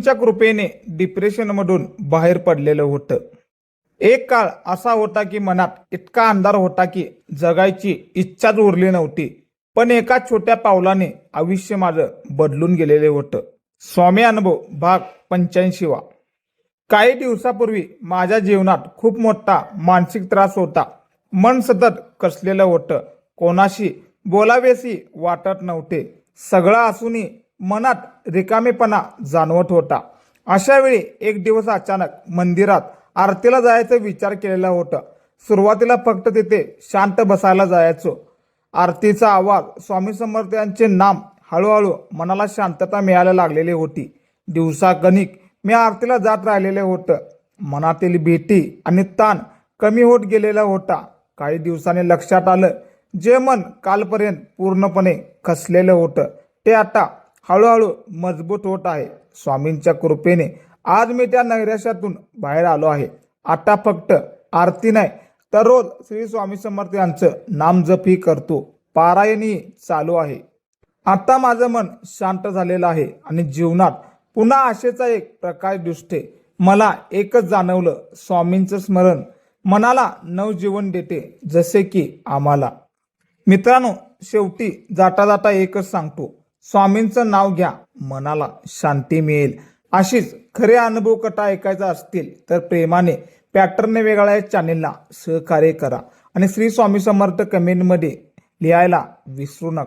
च्या कृपेने डिप्रेशनमधून बाहेर पडलेलं होतं। एक काळ असा होता की मनात इतका अंधार होता की जगायची इच्छाच उरली नव्हती। पण एका छोट्या पावलाने आयुष्य माझं बदलून गेलेले होतं। स्वामी अनुभव भाग 85वा। काही दिवसापूर्वी माझ्या जीवनात खूप मोठा मानसिक त्रास होता। मन सतत कसलेलं होतं, कोणाशी बोलावेसी वाटत नव्हते, सगळं असूनही मनात रिकामेपणा जाणवत होता। अशा वेळी एक दिवस अचानक मंदिरात आरतीला जायचा विचार केलेला होता। सुरुवातीला फक्त तिथे शांत बसायला जायचो। आरतीचा आवाज, स्वामी समर्थ यांचे नाम, हळूहळू मनाला शांतता मिळायला लागलेली होती। दिवसागणिक मी आरतीला जात राहिलेले होतं। मनातील भीती आणि ताण कमी होत गेलेला होता। काही दिवसांनी लक्षात आलं, जे मन कालपर्यंत पूर्णपणे खचलेलं होतं ते आता हळूहळू मजबूत होत आहे। स्वामींच्या कृपेने आज मी त्या नैराश्यातून बाहेर आलो आहे। आता फक्त आरती नाही तर रोज श्री स्वामी समर्थ यांचं नामजपही करतो, पारायणही चालू आहे। आता माझं मन शांत झालेलं आहे आणि जीवनात पुन्हा आशेचा एक प्रकाश दिसते। मला एकच जाणवलं, स्वामींचं स्मरण मनाला नवजीवन देते, जसे की आम्हाला। मित्रांनो, शेवटी जाता जाता एकच सांगतो, स्वामींचं नाव घ्या, मनाला शांती मिळेल। अशीच खरे अनुभव कथा ऐकायचा असतील तर प्रेमाने पॅटर्न वेगळा या चॅनेलला सहकार्य करा आणि श्री स्वामी समर्थ कमेंटमध्ये लिहायला विसरू नका।